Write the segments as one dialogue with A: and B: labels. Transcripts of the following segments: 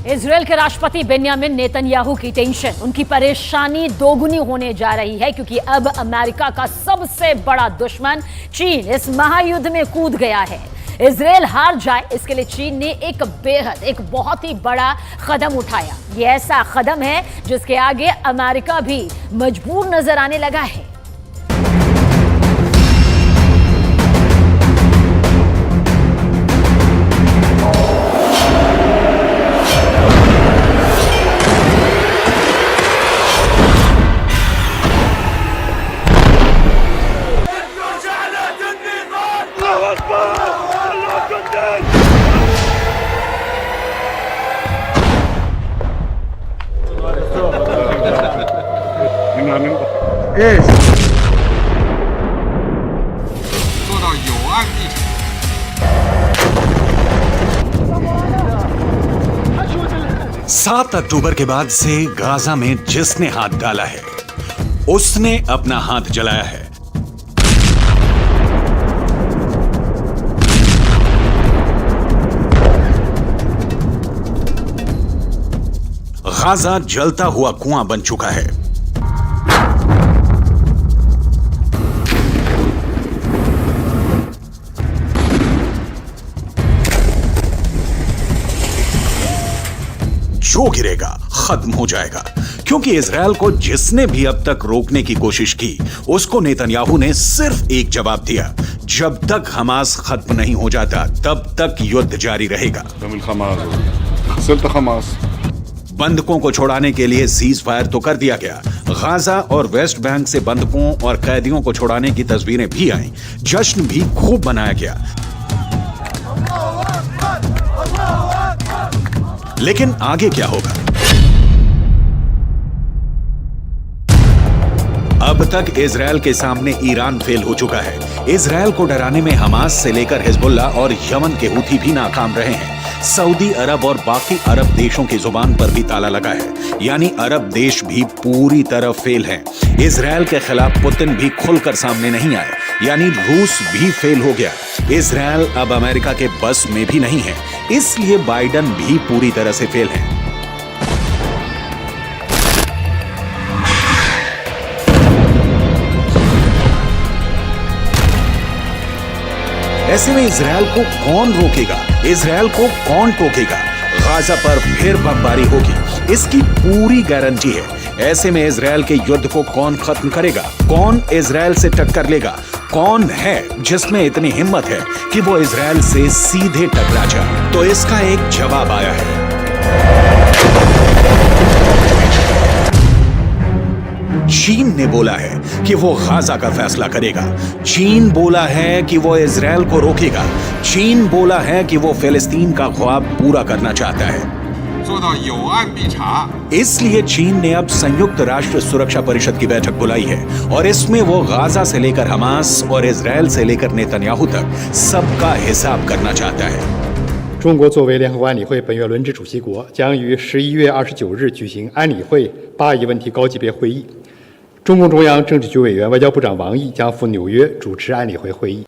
A: Israel के राष्ट्रपति Benjamin Netanyahu की टेंशन, उनकी परेशानी दोगुनी होने जा रही है क्योंकि अब अमेरिका का सबसे बड़ा दुश्मन चीन इस महायुद्ध में कूद गया है। इजरायल हार जाए इसके लिए चीन ने एक बहुत ही बड़ा कदम उठाया। ये ऐसा कदम है जिसके आगे अमेरिका भी मजबूर नजर आने लगा है।
B: सात अक्टूबर के बाद से गाजा में जिसने हाथ डाला है उसने अपना हाथ जलाया है। गाजा जलता हुआ कुआं बन चुका है। जो गिरेगा खत्म हो जाएगा, क्योंकि इजरायल को जिसने भी अब तक रोकने की कोशिश की उसको नेतन्याहू ने सिर्फ एक जवाब दिया, जब तक हमास खत्म नहीं हो जाता तब तक युद्ध जारी रहेगा। बंधकों को छोड़ाने के लिए सीज फायर तो कर दिया गया। गाजा और वेस्ट बैंक से बंधकों और कैदियों को छोड़ाने की तस्वीरें भी आईं। जश्न भी खूब मनाया गया। लेकिन आगे क्या होगा? अब तक इजरायल के सामने ईरान फेल हो चुका है। इजरायल को डराने में हमास से लेकर हिजबुल्ला और यमन के हूथी भी नाकाम रहे हैं। सऊदी अरब और बाकी अरब देशों की जुबान पर भी ताला लगा है, यानी अरब देश भी पूरी तरह फेल हैं। इजरायल के खिलाफ पुतिन भी खुलकर सामने नहीं आए, यानी रूस भी फेल हो गया। इजरायल अब अमेरिका के बस में भी नहीं है, इसलिए बाइडन भी पूरी तरह से फेल हैं। ऐसे में इजरायल को कौन रोकेगा? इजरायल को कौन टोकेगा? गाजा पर फिर बमबारी होगी, इसकी पूरी गारंटी है। ऐसे में इजरायल के युद्ध को कौन खत्म करेगा? कौन इजरायल से टक्कर लेगा? कौन है जिसमें इतनी हिम्मत है कि वो इजरायल से सीधे टकरा जाए? तो इसका एक जवाब आया है। चीन ने बोला है कि वो गाजा का फैसला करेगा। चीन बोला है कि वो इजरायल को रोकेगा। चीन बोला है कि वो फिलिस्तीन का ख्वाब पूरा करना चाहता है। इसलिए चीन ने अब संयुक्त राष्ट्र सुरक्षा परिषद की बैठक बुलाई है और इसमें वो गाजा से लेकर हमास और इजरायल से लेकर नेतन्याहू तक सबका हिसाब करना चाहता है।
C: 中国作为联合国安理会本月轮值主席国，将于11月29日举行安理会巴以问题高级别会议。中共中央政治局委员、外交部长王毅将赴纽约主持安理会会议。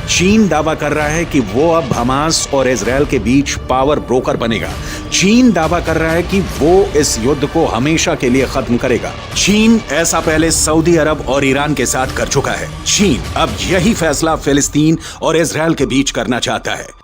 B: चीन दावा कर रहा है कि वो अब हमास और इजरायल के बीच पावर ब्रोकर बनेगा। चीन दावा कर रहा है कि वो इस युद्ध को हमेशा के लिए खत्म करेगा। चीन ऐसा पहले सऊदी अरब और ईरान के साथ कर चुका है। चीन अब यही फैसला फिलिस्तीन और इजरायल के बीच करना चाहता है।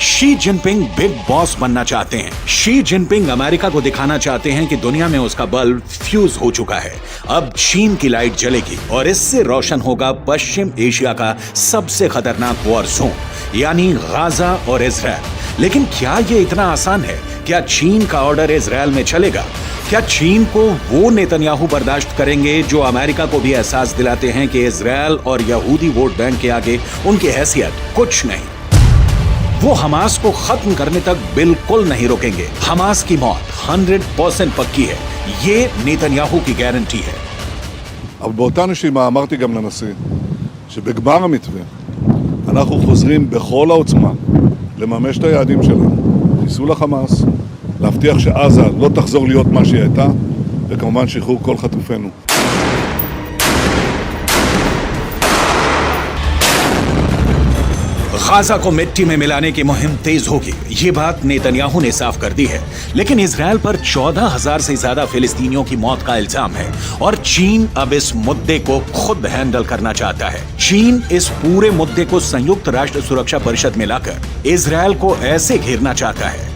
B: शी जिनपिंग बिग बॉस बनना चाहते हैं। शी जिनपिंग अमेरिका को दिखाना चाहते हैं कि दुनिया में उसका बल्ब फ्यूज हो चुका है। अब चीन की लाइट जलेगी और इससे रोशन होगा पश्चिम एशिया का सबसे खतरनाक वॉर जोन, यानी गाजा और इजरायल। लेकिन क्या ये इतना आसान है? क्या चीन का ऑर्डर इजरायल में चलेगा? क्या चीन को वो नेतन्याहू बर्दाश्त करेंगे जो अमेरिका को भी एहसास दिलाते हैं कि इजरायल और यहूदी वोट बैंक के आगे उनकी हैसियत कुछ नहीं? वो हमास को खत्म करने तक बिल्कुल नहीं रोकेंगे। हमास की मौत 100% पक्की है, ये नेतन्याहू की गारंटी है।
D: אבל באותה נשימה אמרתי גם לנשיא שבגמר המתווה אנחנו חוזרים בכל העוצמה לממש את היעדים שלנו, חיסול החמאס, להבטיח שעזה לא תחזור להיות מה שהיא הייתה, וכמובן שחרור כל חטופינו.
B: गाजा को मिट्टी में मिलाने की मुहिम तेज होगी, ये बात नेतन्याहू ने साफ कर दी है। लेकिन इजरायल पर 14,000 से ज्यादा फिलिस्तीनियों की मौत का इल्जाम है और चीन अब इस मुद्दे को खुद हैंडल करना चाहता है। चीन इस पूरे मुद्दे को संयुक्त राष्ट्र सुरक्षा परिषद में लाकर इजरायल को ऐसे घेरना चाहता है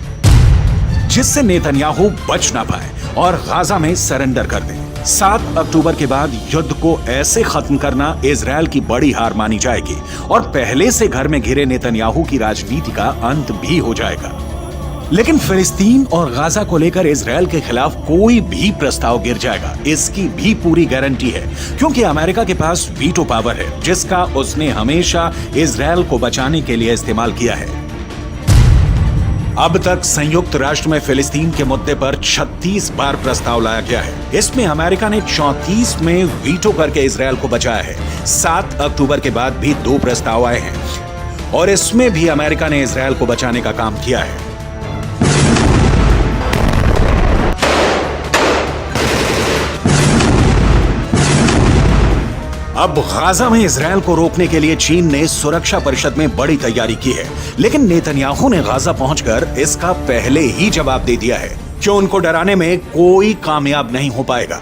B: जिससे नेतन्याहू बच ना पाए और गाजा में सरेंडर कर दे। 7 अक्टूबर के बाद युद्ध को ऐसे खत्म करना इजरायल की बड़ी हार मानी जाएगी और पहले से घर में घिरे नेतन्याहू की राजनीति का अंत भी हो जाएगा। लेकिन फिलिस्तीन और गाजा को लेकर इजरायल के खिलाफ कोई भी प्रस्ताव गिर जाएगा, इसकी भी पूरी गारंटी है, क्योंकि अमेरिका के पास वीटो पावर है जिसका उसने हमेशा इजरायल को बचाने के लिए इस्तेमाल किया है। अब तक संयुक्त राष्ट्र में फिलिस्तीन के मुद्दे पर 36 बार प्रस्ताव लाया गया है। इसमें अमेरिका ने 34 में वीटो करके इजरायल को बचाया है। 7 अक्टूबर के बाद भी 2 प्रस्ताव आए हैं और इसमें भी अमेरिका ने इजरायल को बचाने का काम किया है। अब गाजा में इजरायल को रोकने के लिए चीन ने सुरक्षा परिषद में बड़ी तैयारी की है, लेकिन नेतन्याहू ने गाजा पहुंचकर इसका पहले ही जवाब दे दिया है कि उनको डराने में कोई कामयाब नहीं हो पाएगा।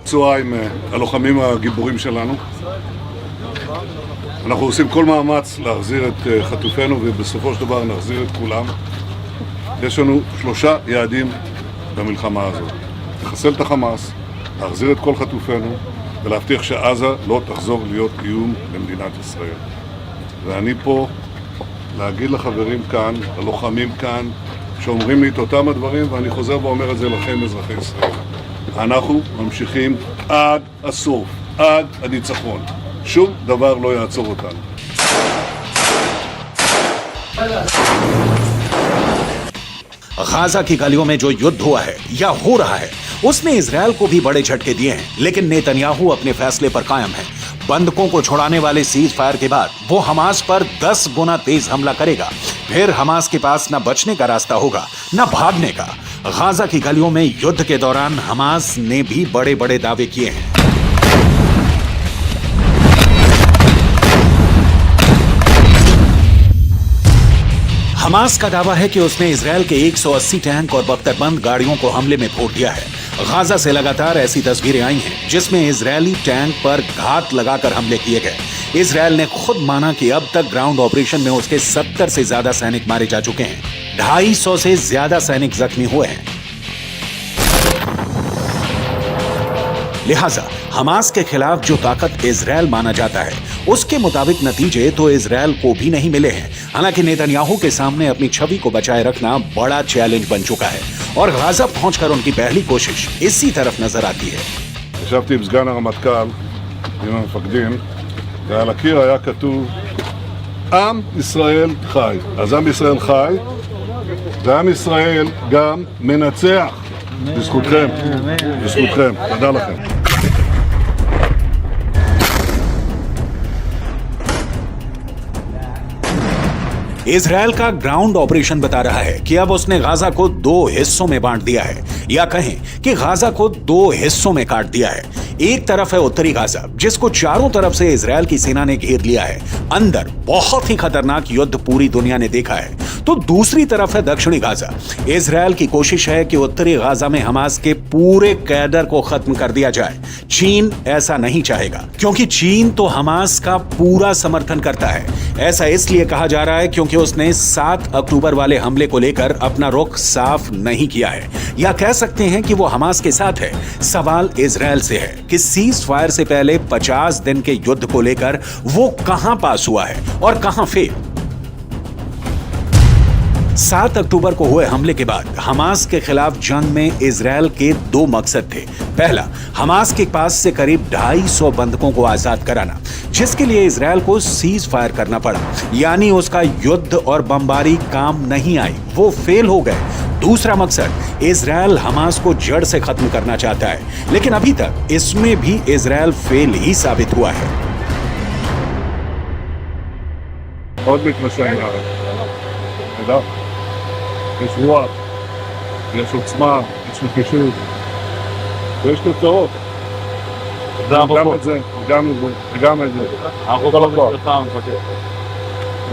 D: צהריים הלוחמים הגיבורים שלנו. אנחנו עושים כל מאמץ להחזיר את חטופינו ובסופו של דבר נחזיר את כולם. יש לנו 3 יעדים במלחמה הזאת. לחסל את החמאס, להחזיר את כל חטופינו ולהבטיח שעזה לא תחזור להיות איום למדינת ישראל. ואני פה להגיד לחברים כאן, ללוחמים כאן, שאומרים לי את אותם הדברים, ואני חוזר ואומר את זה לכם, אזרחי ישראל. אנחנו ממשיכים עד הסוף, עד הניצחון. שום דבר לא יעצור אותנו.
B: गाजा की गलियों में जो युद्ध हुआ है या हो रहा है उसने इजरायल को भी बड़े झटके दिए हैं, लेकिन नेतन्याहू अपने फैसले पर कायम है। बंधकों को छुड़ाने वाले सीज फायर के बाद वो हमास पर 10 गुना तेज हमला करेगा। फिर हमास के पास न बचने का रास्ता होगा न भागने का। गाजा की गलियों में युद्ध के दौरान हमास ने भी बड़े बड़े दावे किए हैं। हमास का दावा है कि उसने इजरायल के 180 टैंक और बख्तरबंद गाड़ियों को हमले में फोड़ दिया है। गाजा से लगातार ऐसी तस्वीरें आई हैं जिसमें इजरायली टैंक पर घात लगाकर हमले किए गए। इजरायल ने खुद माना कि अब तक ग्राउंड ऑपरेशन में उसके 70 से ज्यादा सैनिक मारे जा चुके हैं, 250 से ज्यादा सैनिक जख्मी हुए हैं। लिहाजा हमास के खिलाफ जो ताकत इजरायल माना जाता है उसके मुताबिक नतीजे तो इजरायल को भी नहीं मिले हैं। हालांकि नेतन्याहू के सामने अपनी छवि को बचाए रखना बड़ा चैलेंज बन चुका है और गाजा पहुंचकर उनकी पहली कोशिश इसी तरफ नजर आती है।
D: ישבתי עם סגן הרמטכ"ל, עם המפקדים, ועל הקיר היה כתוב עם ישראל חי. אז עם ישראל חי, ועם ישראל גם מנצח. בזכותכם, בזכותכם. תודה לכם.
B: इजरायल का ग्राउंड ऑपरेशन बता रहा है कि अब उसने गाजा को 2 हिस्सों में बांट दिया है, या कहें कि गाजा को 2 हिस्सों में काट दिया है। एक तरफ है उत्तरी गाजा जिसको चारों तरफ से इजरायल की सेना ने घेर लिया है। अंदर बहुत ही खतरनाक युद्ध पूरी दुनिया ने देखा है। तो दूसरी तरफ है दक्षिणी गाजा। इजरायल की कोशिश है कि उत्तरी गाजा में हमास के पूरे कैडर को खत्म कर दिया जाए। चीन ऐसा नहीं चाहेगा क्योंकि चीन तो हमास का पूरा समर्थन करता है। ऐसा इसलिए कहा जा रहा है क्योंकि उसने 7 अक्टूबर वाले हमले को लेकर अपना रुख साफ नहीं किया है, या कह सकते हैं कि वो हमास के साथ है। सवाल इजरायल से है कि सीज फायर से पहले 50 दिन के युद्ध को लेकर वो कहां पास हुआ है और कहां फेल। 7 अक्टूबर को हुए हमले के बाद हमास के खिलाफ जंग में इजरायल के 2 मकसद थे। पहला, हमास के पास से करीब 250 बंधकों को आजाद कराना, जिसके लिए इजरायल को सीज फायर करना पड़ा, यानी उसका युद्ध और बमबारी काम नहीं आई, वो फेल हो गए। दूसरा मकसद, इजरायल हमास को जड़ से खत्म करना चाहता है, लेकिन अभी तक इसमें भी इजरायल फेल ही साबित हुआ है।
D: עוד מתמשך לארץ. תודה. יש רוח, יש עוצמה, יש נחישות, ויש תוצאות. גם את זה, וגם את זה. אנחנו כל הזמן.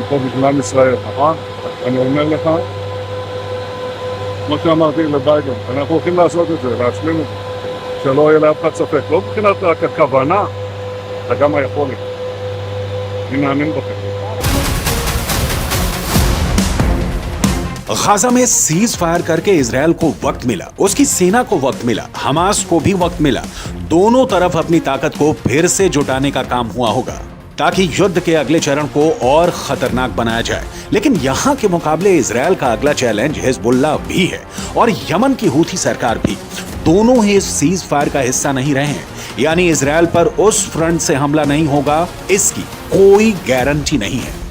D: פה בזמן ישראל, נכון? אני אומר לך, כמו שאמרתי לביידן, אנחנו הולכים לעשות את זה, להשלים את זה, שלא יהיה לאף אחד ספק. לא מבחינת רק הכוונה, אלא גם היכולת. אני מאמין בכם.
B: गाजा में सीज फायर करके इजरायल को वक्त मिला, उसकी सेना को वक्त मिला, हमास को भी वक्त मिला। दोनों तरफ अपनी ताकत को फिर से जुटाने का काम हुआ होगा ताकि युद्ध के अगले चरण को और खतरनाक बनाया जाए। लेकिन यहां के मुकाबले इजरायल का अगला चैलेंज हिजबुल्लाह भी है और यमन की हूथी सरकार भी। दोनों ही इस सीज फायर का हिस्सा नहीं रहे हैं, यानी इजरायल पर उस फ्रंट से हमला नहीं होगा, इसकी कोई गारंटी नहीं है।